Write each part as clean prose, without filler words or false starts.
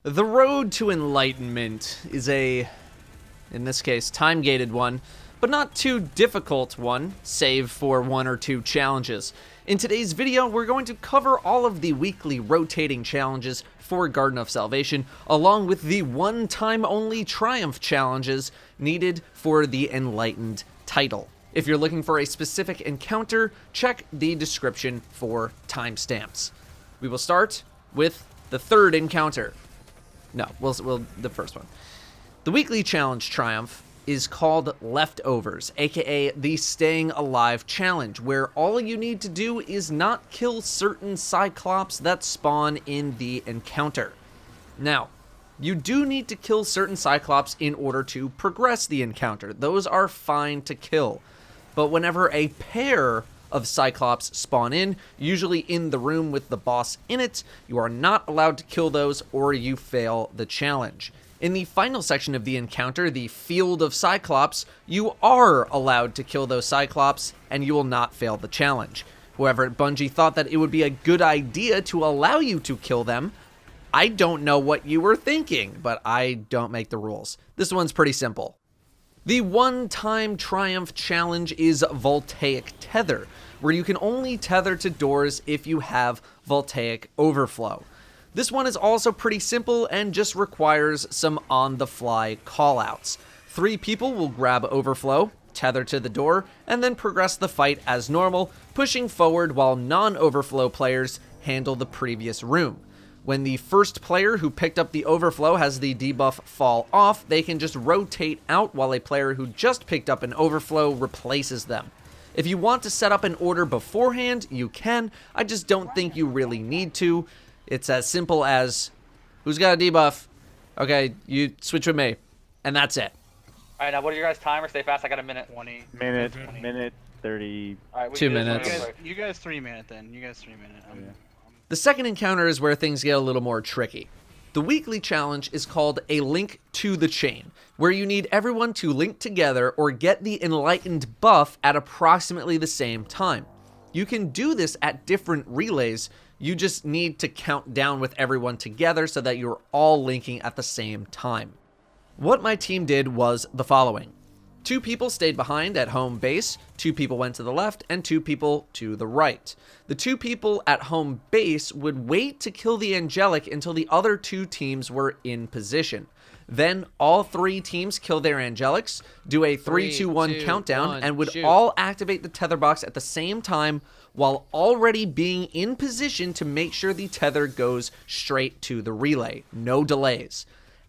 The road to enlightenment is in this case, time-gated one, but not too difficult one, save for one or two challenges. In today's video, we're going to cover all of the weekly rotating challenges for Garden of Salvation, along with the one-time-only Triumph challenges needed for the Enlightened title. If you're looking for a specific encounter, check the description for timestamps. We will start with the third encounter. No, we'll the first one. The weekly challenge Triumph is called Leftovers, aka the Staying Alive Challenge, where all you need to do is not kill certain Cyclops that spawn in the encounter. Now, you do need to kill certain Cyclops in order to progress the encounter. Those are fine to kill. But whenever a pair of Cyclops spawn in, usually in the room with the boss in it, you are not allowed to kill those or you fail the challenge. In the final section of the encounter, the Field of Cyclops, you are allowed to kill those Cyclops and you will not fail the challenge. Whoever at Bungie thought that it would be a good idea to allow you to kill them, I don't know what you were thinking, but I don't make the rules. This one's pretty simple. The one-time Triumph challenge is Voltaic Tether, where you can only tether to doors if you have Voltaic Overflow. This one is also pretty simple and just requires some on-the-fly callouts. 3 people will grab Overflow, tether to the door, and then progress the fight as normal, pushing forward while non-Overflow players handle the previous room. When the first player who picked up the Overflow has the debuff fall off, they can just rotate out while a player who just picked up an Overflow replaces them. If you want to set up an order beforehand, you can. I just don't think you really need to. It's as simple as, who's got a debuff? Okay, you switch with me. And that's it. Alright, now what are your guys' timers? Stay fast, I got a minute. 20. Minute 30. Alright, 2 minutes. You guys 3 minute then. You guys 3 minute. The second encounter is where things get a little more tricky. The weekly challenge is called A Link to the Chain, where you need everyone to link together or get the Enlightened buff at approximately the same time. You can do this at different relays, you just need to count down with everyone together so that you're all linking at the same time. What my team did was the following. 2 people stayed behind at home base, 2 people went to the left, and 2 people to the right. The 2 people at home base would wait to kill the Angelic until the other 2 teams were in position. Then all 3 teams kill their Angelics, do a 3, 2, 1 countdown, and would all activate the tether box at the same time while already being in position to make sure the tether goes straight to the relay. No delays.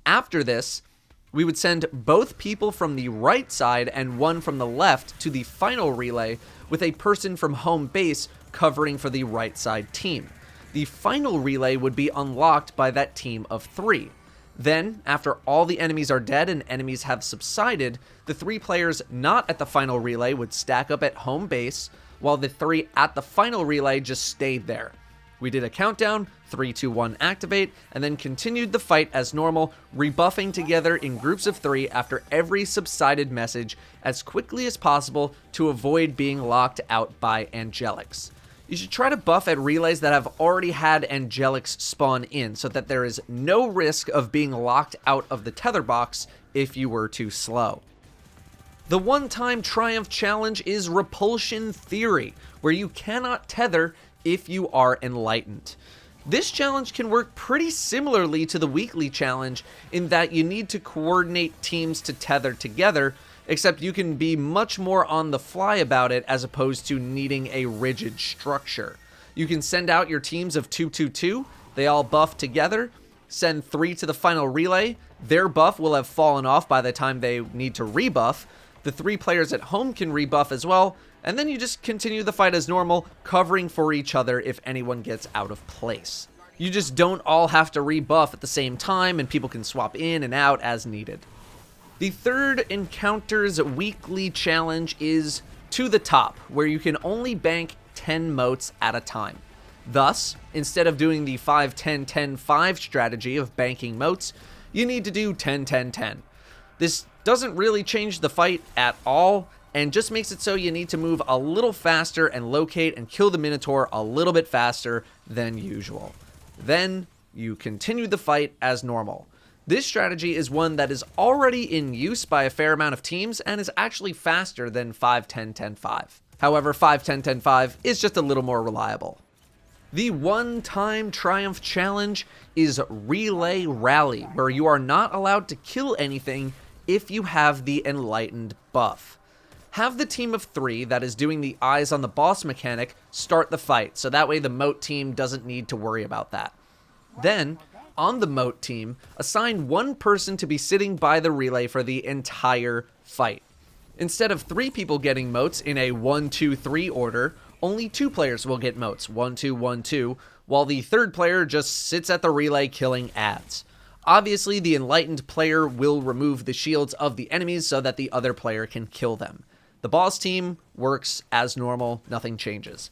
After this, we would send both people from the right side and one from the left to the final relay with a person from home base covering for the right side team. The final relay would be unlocked by that team of 3. Then, after all the enemies are dead and enemies have subsided, the 3 players not at the final relay would stack up at home base, while the 3 at the final relay just stayed there. We did a countdown, 3, 2, 1 activate, and then continued the fight as normal, rebuffing together in groups of 3 after every subsided message as quickly as possible to avoid being locked out by Angelics. You should try to buff at relays that have already had Angelics spawn in so that there is no risk of being locked out of the tether box if you were too slow. The one-time Triumph challenge is Repulsion Theory, where you cannot tether if you are enlightened. This challenge can work pretty similarly to the weekly challenge in that you need to coordinate teams to tether together, except you can be much more on the fly about it as opposed to needing a rigid structure. You can send out your teams of 2, 2, 2, they all buff together, send 3 to the final relay, their buff will have fallen off by the time they need to rebuff, the 3 players at home can rebuff as well, and then you just continue the fight as normal, covering for each other if anyone gets out of place. You just don't all have to rebuff at the same time, and people can swap in and out as needed. The third encounter's weekly challenge is To the Top, where you can only bank 10 motes at a time. Thus, instead of doing the 5, 10, 10, 5 strategy of banking motes, you need to do 10, 10, 10. This doesn't really change the fight at all, and just makes it so you need to move a little faster and locate and kill the Minotaur a little bit faster than usual. Then, You continue the fight as normal. This strategy is one that is already in use by a fair amount of teams and is actually faster than 5-10-10-5. However, 5-10-10-5 is just a little more reliable. The one-time triumph challenge is Relay Rally, where you are not allowed to kill anything if you have the Enlightened buff. Have the team of 3 that is doing the eyes on the boss mechanic start the fight, so that way the moat team doesn't need to worry about that. Then, on the moat team, assign one person to be sitting by the relay for the entire fight. Instead of 3 people getting moats in a 1-2-3 order, only 2 players will get moats, 1-2-1-2, while the third player just sits at the relay killing ads. Obviously, the enlightened player will remove the shields of the enemies so that the other player can kill them. The boss team works as normal, nothing changes.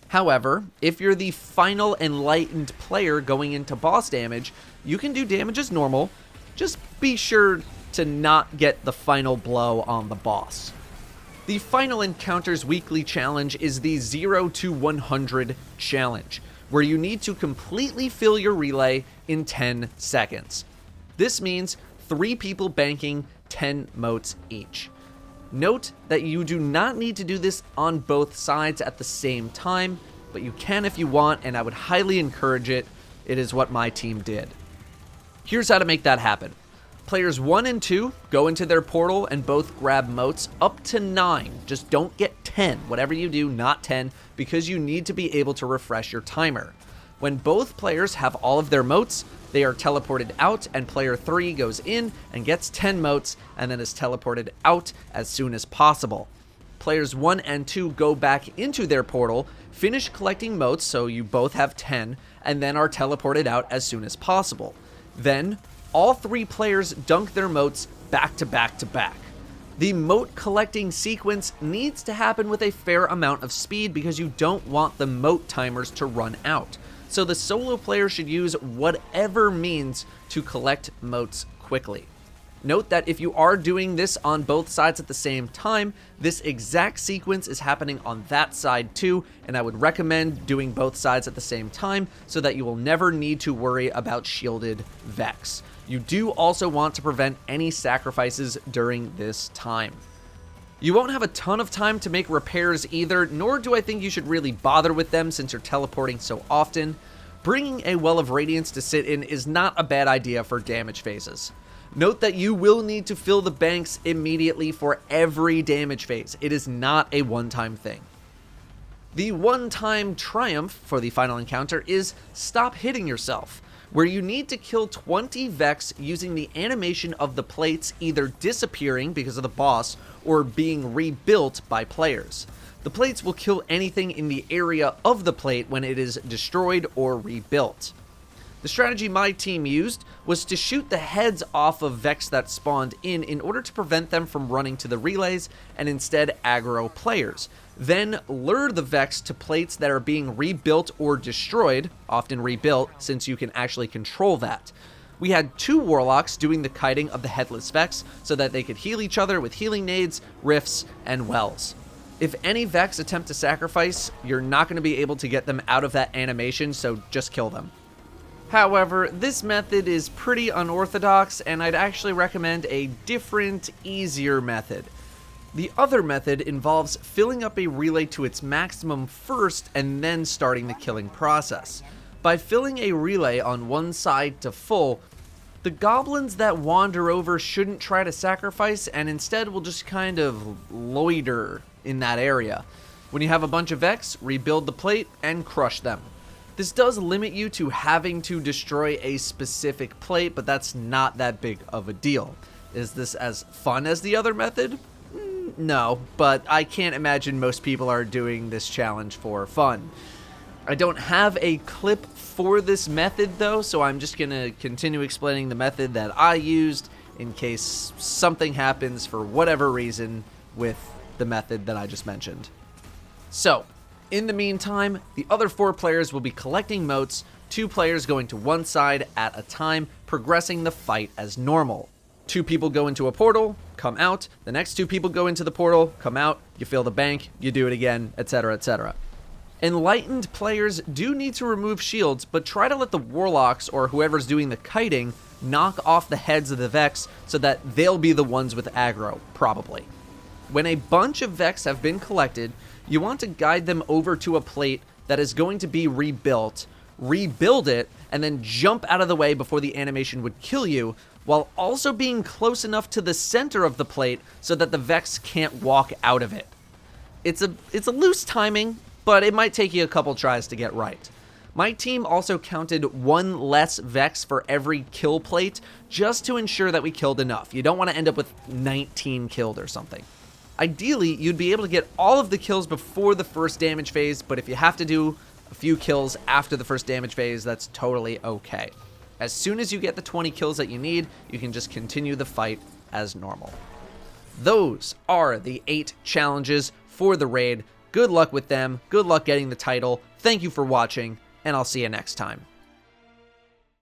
However, if you're the final enlightened player going into boss damage, you can do damage as normal, just be sure to not get the final blow on the boss. The Final Encounters Weekly Challenge is the 0 to 100 challenge, where you need to completely fill your relay in 10 seconds. This means 3 people banking 10 moats each. Note that you do not need to do this on both sides at the same time, but you can if you want, and I would highly encourage it. It is what my team did. Here's how to make that happen. Players 1 and 2 go into their portal and both grab moats up to 9. Just don't get 10. Whatever you do, not 10, because you need to be able to refresh your timer. When both players have all of their moats, they are teleported out, and player 3 goes in and gets 10 moats and then is teleported out as soon as possible. Players 1 and 2 go back into their portal, finish collecting moats, so you both have 10, and then are teleported out as soon as possible. Then, all 3 players dunk their moats back to back to back. The moat collecting sequence needs to happen with a fair amount of speed because you don't want the moat timers to run out. So the solo player should use whatever means to collect moats quickly. Note that if you are doing this on both sides at the same time, this exact sequence is happening on that side too, and I would recommend doing both sides at the same time so that you will never need to worry about shielded Vex. You do also want to prevent any sacrifices during this time. You won't have a ton of time to make repairs either, nor do I think you should really bother with them since you're teleporting so often. Bringing a Well of Radiance to sit in is not a bad idea for damage phases. Note that you will need to fill the banks immediately for every damage phase. It is not a one-time thing. The one-time triumph for the final encounter is Stop Hitting Yourself, where you need to kill 20 Vex using the animation of the plates either disappearing because of the boss or being rebuilt by players. The plates will kill anything in the area of the plate when it is destroyed or rebuilt. The strategy my team used was to shoot the heads off of Vex that spawned in order to prevent them from running to the relays and instead aggro players. Then lure the Vex to plates that are being rebuilt or destroyed, often rebuilt since you can actually control that. We had 2 Warlocks doing the kiting of the Headless Vex so that they could heal each other with healing nades, rifts, and wells. If any Vex attempt to sacrifice, you're not going to be able to get them out of that animation, so just kill them. However, this method is pretty unorthodox, and I'd actually recommend a different, easier method. The other method involves filling up a relay to its maximum first and then starting the killing process. By filling a relay on one side to full, the goblins that wander over shouldn't try to sacrifice and instead will just kind of loiter in that area. When you have a bunch of Vex, rebuild the plate and crush them. This does limit you to having to destroy a specific plate, but that's not that big of a deal. Is this as fun as the other method? No, but I can't imagine most people are doing this challenge for fun. I don't have a clip for this method though, so I'm just gonna continue explaining the method that I used in case something happens for whatever reason with the method that I just mentioned. So, in the meantime, the other 4 players will be collecting moats, 2 players going to one side at a time, progressing the fight as normal. 2 people go into a portal, come out, the next 2 people go into the portal, come out, you fill the bank, you do it again, etc., etc. Enlightened players do need to remove shields, but try to let the warlocks or whoever's doing the kiting knock off the heads of the Vex so that they'll be the ones with aggro, probably. When a bunch of Vex have been collected, you want to guide them over to a plate that is going to be rebuilt, rebuild it, and then jump out of the way before the animation would kill you, while also being close enough to the center of the plate so that the Vex can't walk out of it. It's a loose timing, but it might take you a couple tries to get right. My team also counted one less Vex for every kill plate, just to ensure that we killed enough. You don't want to end up with 19 killed or something. Ideally, you'd be able to get all of the kills before the first damage phase, but if you have to do a few kills after the first damage phase, that's totally okay. As soon as you get the 20 kills that you need, you can just continue the fight as normal. Those are the 8 challenges for the raid. Good luck with them. Good luck getting the title. Thank you for watching, and I'll see you next time.